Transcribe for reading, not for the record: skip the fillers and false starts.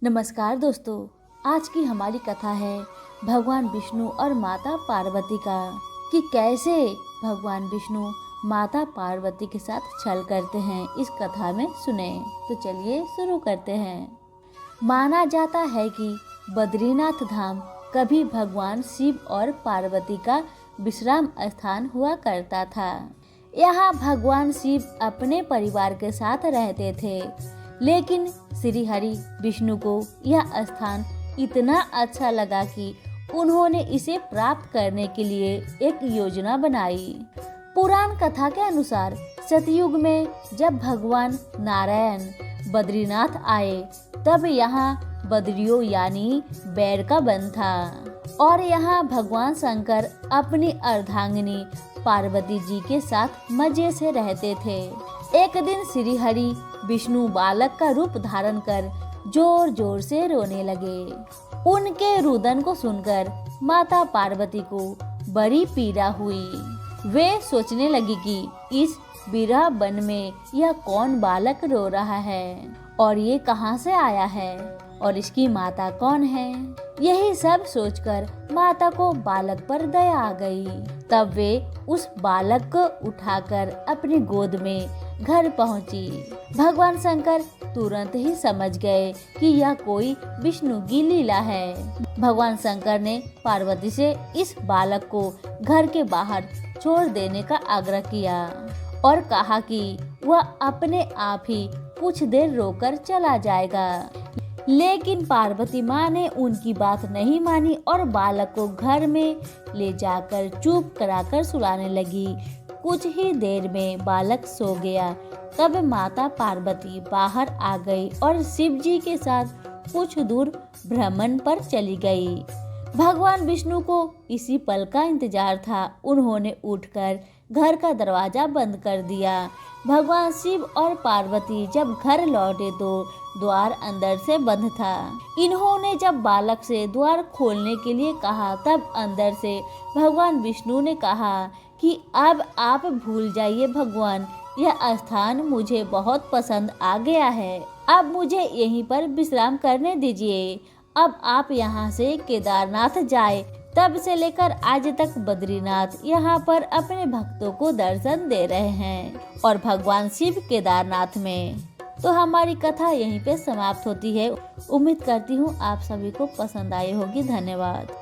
नमस्कार दोस्तों, आज की हमारी कथा है भगवान विष्णु और माता पार्वती का कि कैसे भगवान विष्णु माता पार्वती के साथ छल करते हैं। इस कथा में सुने तो चलिए शुरू करते हैं। माना जाता है कि बद्रीनाथ धाम कभी भगवान शिव और पार्वती का विश्राम स्थान हुआ करता था। यहाँ भगवान शिव अपने परिवार के साथ रहते थे, लेकिन श्री हरि विष्णु को यह स्थान इतना अच्छा लगा कि उन्होंने इसे प्राप्त करने के लिए एक योजना बनाई। पुराण कथा के अनुसार सतयुग में जब भगवान नारायण बद्रीनाथ आए, तब यहाँ बद्रियों यानी बैर का वन था और यहाँ भगवान शंकर अपनी अर्धांगिनी पार्वती जी के साथ मजे से रहते थे। एक दिन श्री हरि विष्णु बालक का रूप धारण कर जोर जोर से रोने लगे। उनके रुदन को सुनकर माता पार्वती को बड़ी पीड़ा हुई। वे सोचने लगी कि इस बिरह वन में यह कौन बालक रो रहा है और ये कहाँ से आया है और इसकी माता कौन है। यही सब सोचकर माता को बालक पर दया आ गई। तब वे उस बालक को उठाकर अपनी गोद में घर पहुंची। भगवान शंकर तुरंत ही समझ गए कि यह कोई विष्णु की लीला है। भगवान शंकर ने पार्वती से इस बालक को घर के बाहर छोड़ देने का आग्रह किया और कहा कि वह अपने आप ही कुछ देर रोकर चला जाएगा। लेकिन पार्वती माँ ने उनकी बात नहीं मानी और बालक को घर में ले जाकर चुप कराकर सुलाने लगी। कुछ ही देर में बालक सो गया। तब माता पार्वती बाहर आ गई और शिव जी के साथ कुछ दूर भ्रमण पर चली गई। भगवान विष्णु को इसी पल का इंतजार था। उन्होंने उठकर घर का दरवाजा बंद कर दिया। भगवान शिव और पार्वती जब घर लौटे तो द्वार अंदर से बंद था। इन्होंने जब बालक से द्वार खोलने के लिए कहा, तब अंदर से भगवान विष्णु ने कहा कि अब आप भूल जाइए भगवान, यह स्थान मुझे बहुत पसंद आ गया है। अब मुझे यहीं पर विश्राम करने दीजिए। अब आप यहाँ से केदारनाथ जाए। तब से लेकर आज तक बद्रीनाथ यहाँ पर अपने भक्तों को दर्शन दे रहे हैं और भगवान शिव केदारनाथ में। तो हमारी कथा यहीं पे समाप्त होती है। उम्मीद करती हूँ आप सभी को पसंद आई होगी। धन्यवाद।